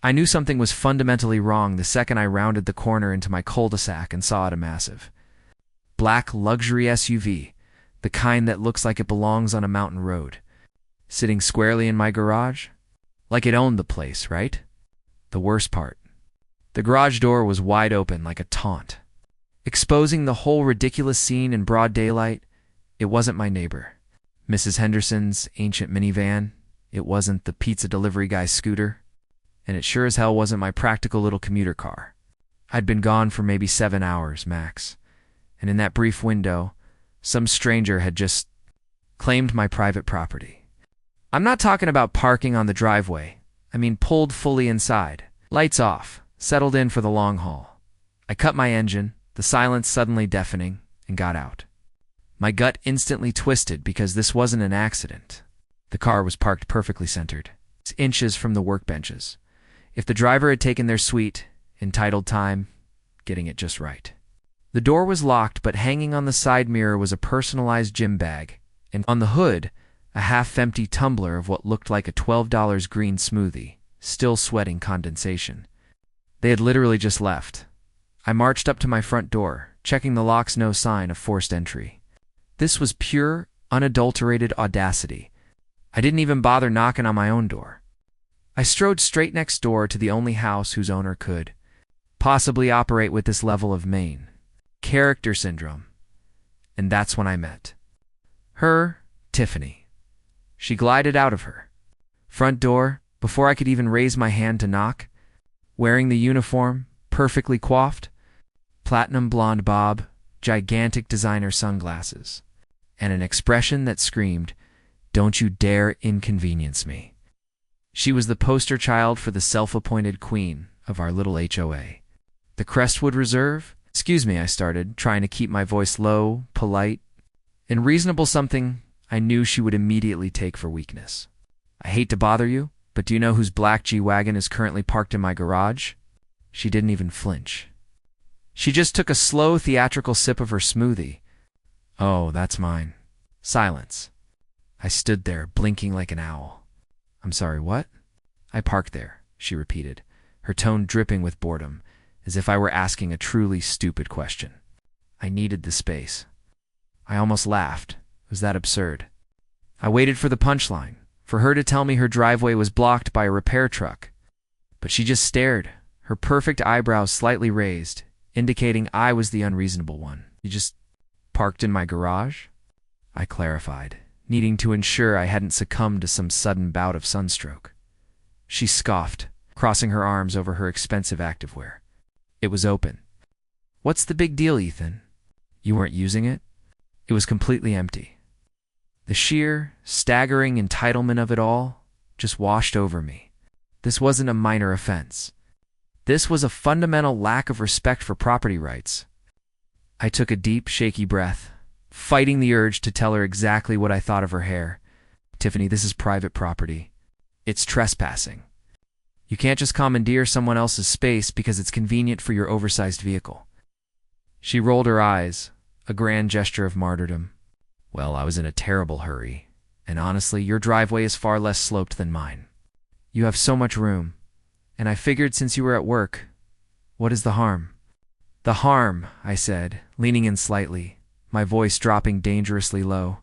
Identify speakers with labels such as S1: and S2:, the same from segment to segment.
S1: I knew something was fundamentally wrong the second I rounded the corner into my cul-de-sac and saw it a massive black luxury SUV, the kind that looks like it belongs on a mountain road, sitting squarely in my garage, like it owned the place, right? The worst part. The garage door was wide open like a taunt, exposing the whole ridiculous scene in broad daylight. It wasn't my neighbor, Mrs. Henderson's ancient minivan. It wasn't the pizza delivery guy's scooter. And it sure as hell wasn't my practical little commuter car. I'd been gone for maybe 7 hours, max. And in that brief window, some stranger had just claimed my private property. I'm not talking about parking on the driveway. I mean pulled fully inside. Lights off, settled in for the long haul. I cut my engine, the silence suddenly deafening, and got out. My gut instantly twisted because this wasn't an accident. The car was parked perfectly centered, inches from the workbenches. If the driver had taken their sweet, entitled time, getting it just right. The door was locked, but hanging on the side mirror was a personalized gym bag, and on the hood, a half-empty tumbler of what looked like a $12 green smoothie, still sweating condensation. They had literally just left. I marched up to my front door, checking the locks, no sign of forced entry. This was pure, unadulterated audacity. I didn't even bother knocking on my own door. I strode straight next door to the only house whose owner could possibly operate with this level of main character syndrome. And that's when I met her, Tiffany. She glided out of her front door before I could even raise my hand to knock, wearing the uniform, perfectly coiffed, platinum blonde bob, gigantic designer sunglasses, and an expression that screamed, "Don't you dare inconvenience me." She was the poster child for the self-appointed queen of our little HOA. The Crestwood Reserve? Excuse me, I started, trying to keep my voice low, polite, and reasonable, something I knew she would immediately take for weakness. I hate to bother you, but do you know whose black G-Wagon is currently parked in my garage? She didn't even flinch. She just took a slow, theatrical sip of her smoothie. Oh, that's mine. Silence. I stood there, blinking like an owl. I'm sorry, what? I parked there, she repeated, her tone dripping with boredom, as if I were asking a truly stupid question. I needed the space. I almost laughed. It was that absurd. I waited for the punchline, for her to tell me her driveway was blocked by a repair truck. But she just stared, her perfect eyebrows slightly raised, indicating I was the unreasonable one. You just parked in my garage? I clarified, needing to ensure I hadn't succumbed to some sudden bout of sunstroke. She scoffed, crossing her arms over her expensive activewear. It was open. What's the big deal, Ethan? You weren't using it? It was completely empty. The sheer, staggering entitlement of it all just washed over me. This wasn't a minor offense. This was a fundamental lack of respect for property rights. I took a deep, shaky breath, fighting the urge to tell her exactly what I thought of her hair. Tiffany, this is private property. It's trespassing. You can't just commandeer someone else's space because it's convenient for your oversized vehicle. She rolled her eyes, a grand gesture of martyrdom. Well, I was in a terrible hurry, and honestly, your driveway is far less sloped than mine. You have so much room, and I figured since you were at work, what is the harm? The harm, I said, leaning in slightly, my voice dropping dangerously low,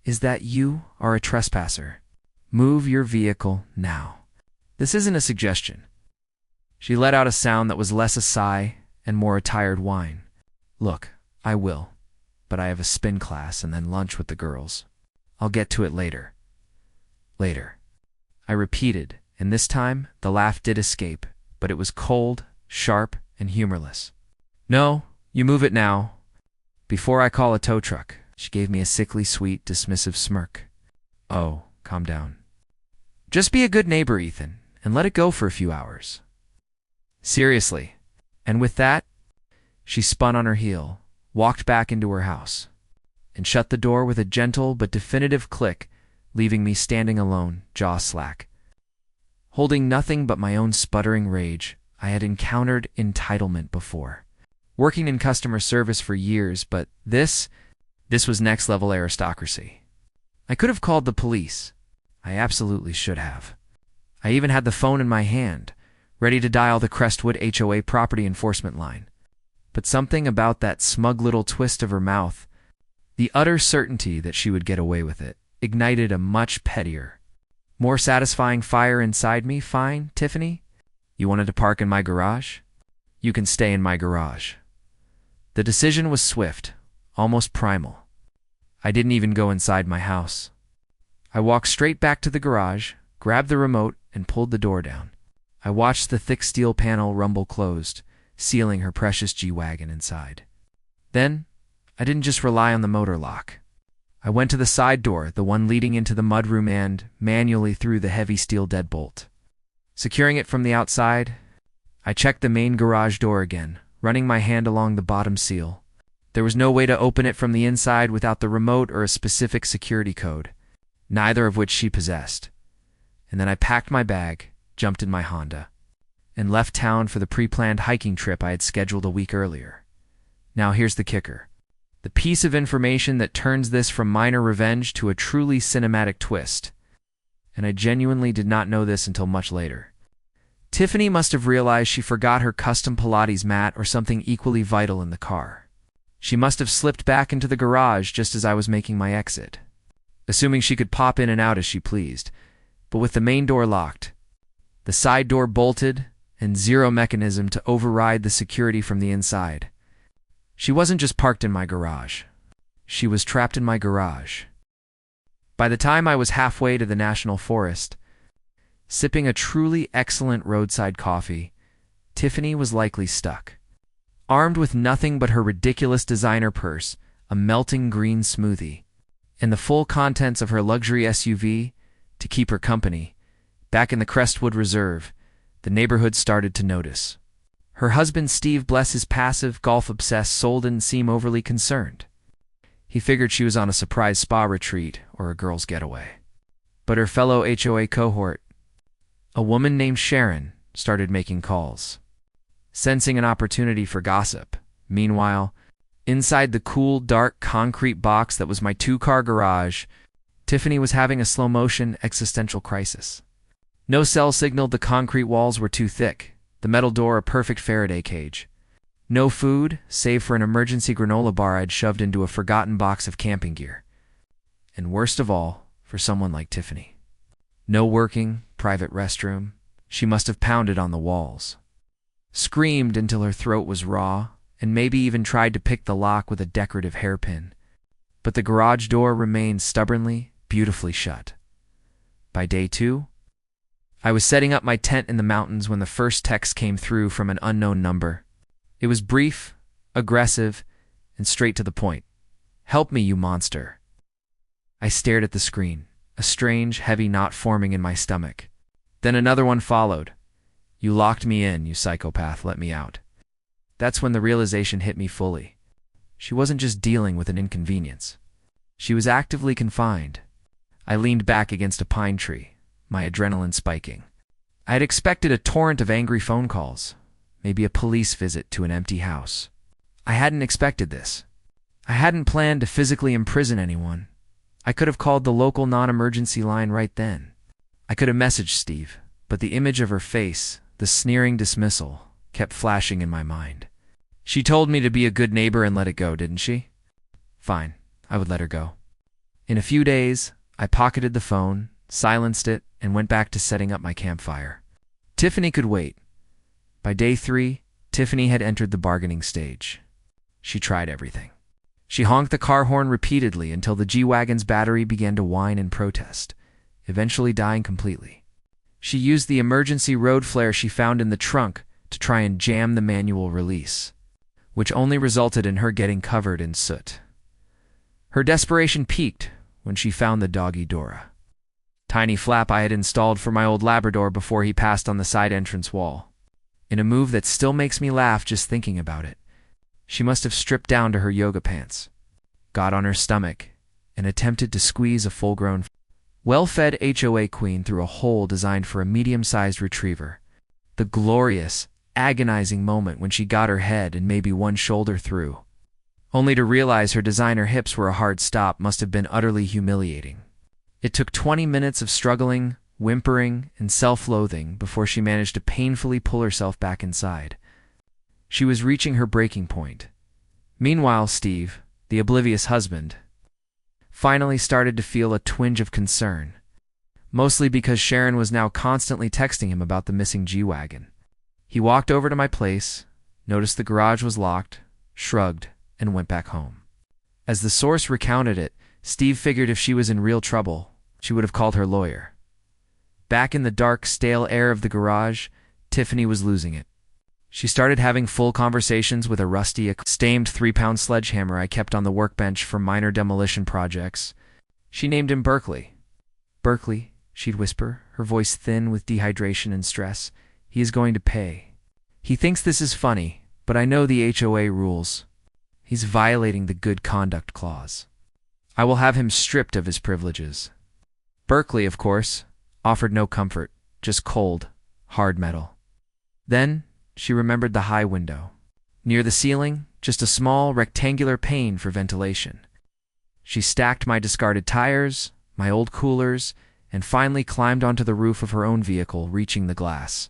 S1: is that you are a trespasser. Move your vehicle now. This isn't a suggestion. She let out a sound that was less a sigh and more a tired whine. Look, I will, but I have a spin class and then lunch with the girls. I'll get to it later. Later. I repeated, and this time the laugh did escape, but it was cold, sharp, and humorless. No, you move it now. Before I call a tow truck. She gave me a sickly sweet, dismissive smirk. Oh, calm down. Just be a good neighbor, Ethan, and let it go for a few hours. Seriously. And with that, she spun on her heel, walked back into her house, and shut the door with a gentle but definitive click, leaving me standing alone, jaw slack. Holding nothing but my own sputtering rage, I had encountered entitlement before. Working in customer service for years, but this was next-level aristocracy. I could have called the police. I absolutely should have. I even had the phone in my hand, ready to dial the Crestwood HOA property enforcement line. But something about that smug little twist of her mouth, the utter certainty that she would get away with it, ignited a much pettier, more satisfying fire inside me. Fine, Tiffany? You wanted to park in my garage? You can stay in my garage. The decision was swift, almost primal. I didn't even go inside my house. I walked straight back to the garage, grabbed the remote, and pulled the door down. I watched the thick steel panel rumble closed, sealing her precious G-Wagon inside. Then, I didn't just rely on the motor lock. I went to the side door, the one leading into the mudroom, and manually threw the heavy steel deadbolt. Securing it from the outside, I checked the main garage door again, running my hand along the bottom seal. There was no way to open it from the inside without the remote or a specific security code, neither of which she possessed. And then I packed my bag, jumped in my Honda, and left town for the pre-planned hiking trip I had scheduled a week earlier. Now here's the kicker. The piece of information that turns this from minor revenge to a truly cinematic twist. And I genuinely did not know this until much later. Tiffany must have realized she forgot her custom Pilates mat or something equally vital in the car. She must have slipped back into the garage just as I was making my exit, assuming she could pop in and out as she pleased. But with the main door locked, the side door bolted, and zero mechanism to override the security from the inside, she wasn't just parked in my garage. She was trapped in my garage. By the time I was halfway to the National Forest, sipping a truly excellent roadside coffee, Tiffany was likely stuck. Armed with nothing but her ridiculous designer purse, a melting green smoothie, and the full contents of her luxury SUV to keep her company, back in the Crestwood Reserve, the neighborhood started to notice. Her husband Steve, bless his passive, golf-obsessed soul, didn't seem overly concerned. He figured she was on a surprise spa retreat or a girl's getaway. But her fellow HOA cohort, a woman named Kerren, started making calls, sensing an opportunity for gossip. Meanwhile, inside the cool, dark concrete box that was my two-car garage, Tiffany was having a slow-motion existential crisis. No cell signal, the concrete walls were too thick, the metal door a perfect Faraday cage. No food, save for an emergency granola bar I'd shoved into a forgotten box of camping gear. And worst of all, for someone like Tiffany, no working, private restroom. She must have pounded on the walls, screamed until her throat was raw, and maybe even tried to pick the lock with a decorative hairpin. But the garage door remained stubbornly, beautifully shut. By day 2, I was setting up my tent in the mountains when the first text came through from an unknown number. It was brief, aggressive, and straight to the point. "Help me, you monster." I stared at the screen, a strange, heavy knot forming in my stomach. Then another one followed. "You locked me in, you psychopath, let me out." That's when the realization hit me fully. She wasn't just dealing with an inconvenience. She was actively confined. I leaned back against a pine tree, my adrenaline spiking. I had expected a torrent of angry phone calls, maybe a police visit to an empty house. I hadn't expected this. I hadn't planned to physically imprison anyone. I could have called the local non-emergency line right then. I could have messaged Steve, but the image of her face, the sneering dismissal, kept flashing in my mind. She told me to be a good neighbor and let it go, didn't she? Fine, I would let her go. In a few days, I pocketed the phone, silenced it, and went back to setting up my campfire. Tiffany could wait. By day 3, Tiffany had entered the bargaining stage. She tried everything. She honked the car horn repeatedly until the G-Wagon's battery began to whine in protest, eventually dying completely. She used the emergency road flare she found in the trunk to try and jam the manual release, which only resulted in her getting covered in soot. Her desperation peaked when she found the doggy Dora, tiny flap I had installed for my old Labrador before he passed on the side entrance wall. In a move that still makes me laugh just thinking about it, she must have stripped down to her yoga pants, got on her stomach, and attempted to squeeze a full-grown, well-fed HOA queen through a hole designed for a medium-sized retriever. The glorious, agonizing moment when she got her head and maybe one shoulder through, only to realize her designer hips were a hard stop, must have been utterly humiliating. It took 20 minutes of struggling, whimpering and self-loathing before she managed to painfully pull herself back inside. She was reaching her breaking point. Meanwhile, Steve, the oblivious husband, finally started to feel a twinge of concern, mostly because Sharon was now constantly texting him about the missing G-Wagon. He walked over to my place, noticed the garage was locked, shrugged, and went back home. As the source recounted it, Steve figured if she was in real trouble, she would have called her lawyer. Back in the dark, stale air of the garage, Tiffany was losing it. She started having full conversations with a rusty, stained 3-pound sledgehammer I kept on the workbench for minor demolition projects. She named him Berkeley. "Berkeley," she'd whisper, her voice thin with dehydration and stress. "He is going to pay. He thinks this is funny, but I know the HOA rules. He's violating the good conduct clause. I will have him stripped of his privileges." Berkeley, of course, offered no comfort, just cold, hard metal. Then she remembered the high window. Near the ceiling, just a small, rectangular pane for ventilation. She stacked my discarded tires, my old coolers, and finally climbed onto the roof of her own vehicle, reaching the glass.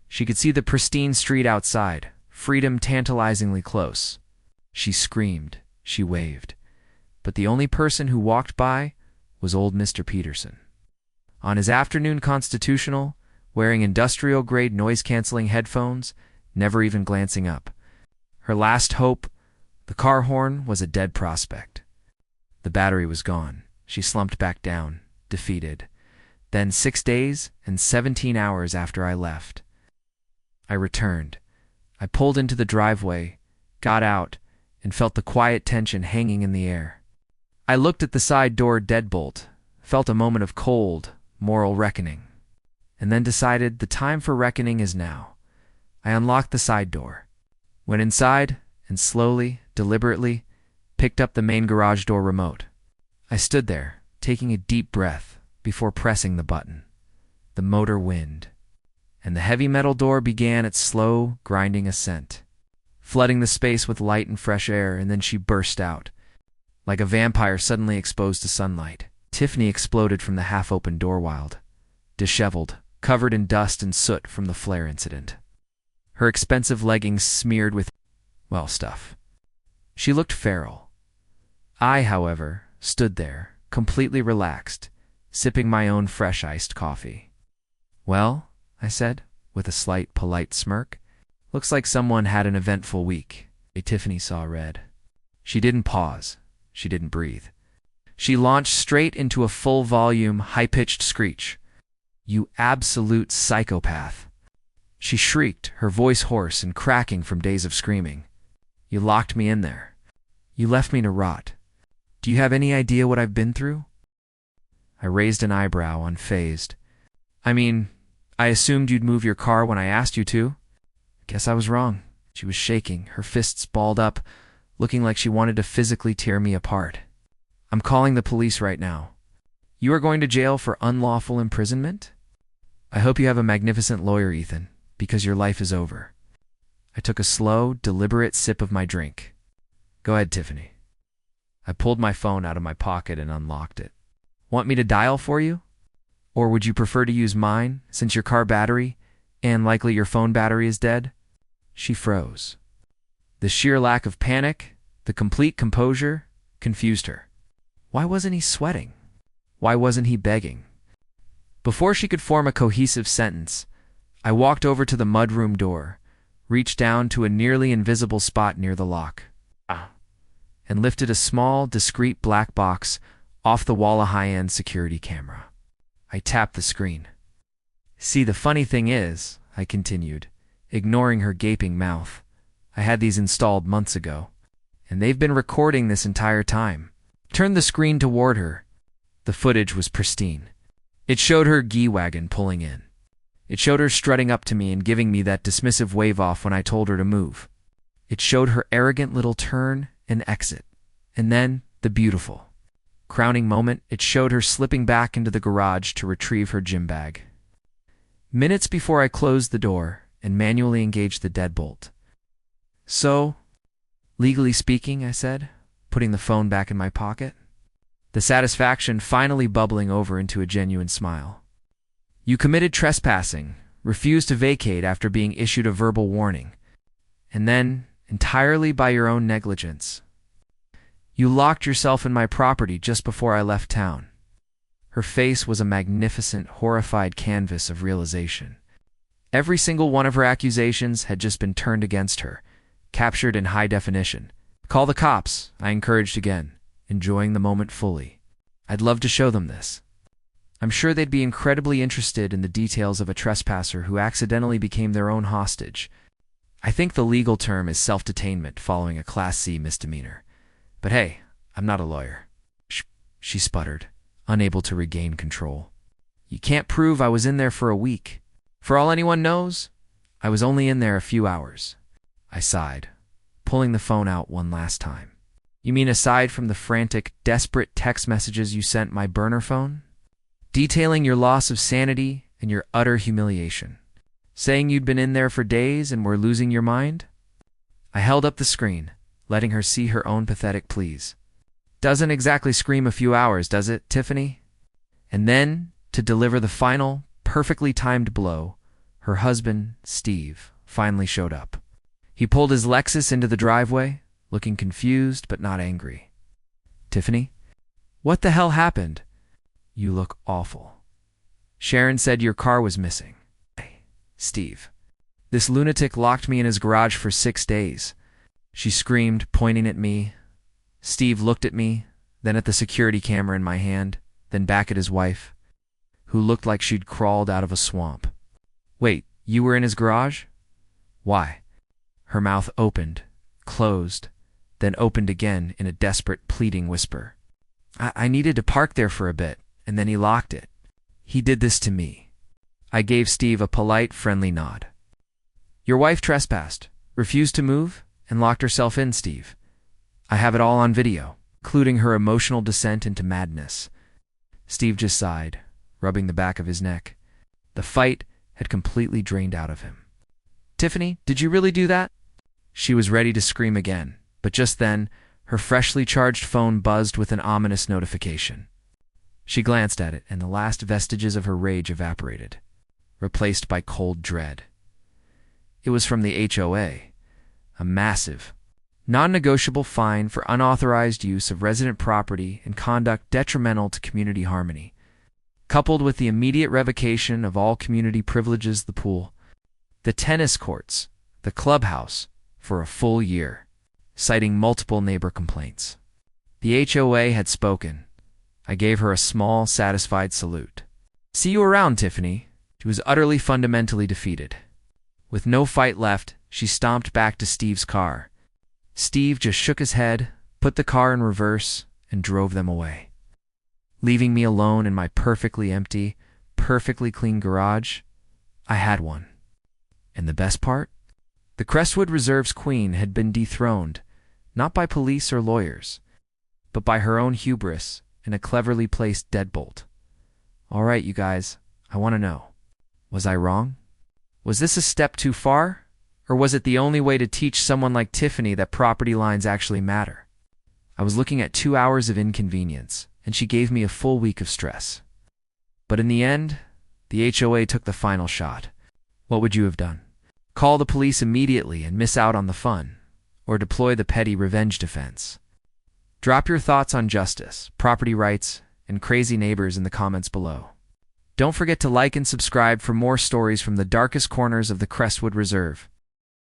S1: She could see the pristine street outside, freedom tantalizingly close. She screamed, she waved. But the only person who walked by was old Mr. Peterson. On his afternoon constitutional, wearing industrial-grade noise-canceling headphones, never even glancing up. Her last hope, the car horn, was a dead prospect. The battery was gone. She slumped back down, defeated. Then 6 days and 17 hours after I left, I returned. I pulled into the driveway, got out, and felt the quiet tension hanging in the air. I looked at the side door deadbolt, felt a moment of cold, moral reckoning, and then decided the time for reckoning is now. I unlocked the side door, went inside, and slowly, deliberately, picked up the main garage door remote. I stood there, taking a deep breath before pressing the button. The motor whined, and the heavy metal door began its slow, grinding ascent, flooding the space with light and fresh air, and then she burst out. Like a vampire suddenly exposed to sunlight, Tiffany exploded from the half-open door wild, disheveled, covered in dust and soot from the flare incident. Her expensive leggings smeared with, well, stuff. She looked feral. I, however, stood there, completely relaxed, sipping my own fresh iced coffee. "Well," I said, with a slight, polite smirk, "looks like someone had an eventful week." Tiffany saw red. She didn't pause. She didn't breathe. She launched straight into a full-volume, high-pitched screech. "You absolute psychopath." She shrieked, her voice hoarse and cracking from days of screaming. "You locked me in there. You left me to rot. Do you have any idea what I've been through?" I raised an eyebrow, unfazed. "I mean, I assumed you'd move your car when I asked you to. Guess I was wrong." She was shaking, her fists balled up, looking like she wanted to physically tear me apart. "I'm calling the police right now. You are going to jail for unlawful imprisonment? I hope you have a magnificent lawyer, Ethan, because your life is over." I took a slow, deliberate sip of my drink. "Go ahead, Tiffany." I pulled my phone out of my pocket and unlocked it. "Want me to dial for you? Or would you prefer to use mine, since your car battery, and likely your phone battery, is dead?" She froze. The sheer lack of panic, the complete composure, confused her. Why wasn't he sweating? Why wasn't he begging? Before she could form a cohesive sentence, I walked over to the mudroom door, reached down to a nearly invisible spot near the lock, and lifted a small, discreet black box off the wall, a high-end security camera. I tapped the screen. "See, the funny thing is," I continued, ignoring her gaping mouth, "I had these installed months ago, and they've been recording this entire time." Turned the screen toward her. The footage was pristine. It showed her G-Wagon pulling in. It showed her strutting up to me and giving me that dismissive wave-off when I told her to move. It showed her arrogant little turn and exit. And then, the beautiful, crowning moment, it showed her slipping back into the garage to retrieve her gym bag. Minutes before I closed the door and manually engaged the deadbolt. "So, legally speaking," I said, putting the phone back in my pocket, the satisfaction finally bubbling over into a genuine smile. You committed trespassing, refused to vacate after being issued a verbal warning, and then, entirely by your own negligence, you locked yourself in my property just before I left town. Her face was a magnificent, horrified canvas of realization. Every single one of her accusations had just been turned against her, captured in high definition. Call the cops, I encouraged again, enjoying the moment fully. I'd love to show them this. I'm sure they'd be incredibly interested in the details of a trespasser who accidentally became their own hostage. I think the legal term is self-detainment following a Class C misdemeanor. But hey, I'm not a lawyer. She sputtered, unable to regain control. You can't prove I was in there for a week. For all anyone knows, I was only in there a few hours. I sighed, pulling the phone out one last time. You mean aside from the frantic, desperate text messages you sent my burner phone? Detailing your loss of sanity and your utter humiliation. Saying you'd been in there for days and were losing your mind? I held up the screen, letting her see her own pathetic pleas. Doesn't exactly scream a few hours, does it, Tiffany? And then, to deliver the final, perfectly timed blow, her husband, Steve, finally showed up. He pulled his Lexus into the driveway, looking confused but not angry. Tiffany? What the hell happened? You look awful. Sharon said your car was missing. Steve. This lunatic locked me in his garage for 6 days. She screamed, pointing at me. Steve looked at me, then at the security camera in my hand, then back at his wife, who looked like she'd crawled out of a swamp. Wait, you were in his garage? Why? Her mouth opened, closed, then opened again in a desperate, pleading whisper. I needed to park there for a bit, and then he locked it. He did this to me. I gave Steve a polite, friendly nod. Your wife trespassed, refused to move, and locked herself in, Steve. I have it all on video, including her emotional descent into madness. Steve just sighed, rubbing the back of his neck. The fight had completely drained out of him. Tiffany, did you really do that? She was ready to scream again, but just then, her freshly charged phone buzzed with an ominous notification. She glanced at it, and the last vestiges of her rage evaporated, replaced by cold dread. It was from the HOA, a massive, non-negotiable fine for unauthorized use of resident property and conduct detrimental to community harmony, coupled with the immediate revocation of all community privileges, the pool, the tennis courts, the clubhouse, for a full year, citing multiple neighbor complaints. The HOA had spoken. I gave her a small, satisfied salute. See you around, Tiffany. She was utterly fundamentally defeated. With no fight left, she stomped back to Steve's car. Steve just shook his head, put the car in reverse, and drove them away. Leaving me alone in my perfectly empty, perfectly clean garage, I had one. And the best part? The Crestwood Reserve's queen had been dethroned, not by police or lawyers, but by her own hubris and a cleverly placed deadbolt. All right, you guys, I want to know. Was I wrong? Was this a step too far? Or was it the only way to teach someone like Tiffany that property lines actually matter? I was looking at 2 hours of inconvenience, and she gave me a full week of stress. But in the end, the HOA took the final shot. What would you have done? Call the police immediately and miss out on the fun, or deploy the petty revenge defense? Drop your thoughts on justice, property rights, and crazy neighbors in the comments below. Don't forget to like and subscribe for more stories from the darkest corners of the Crestwood Reserve.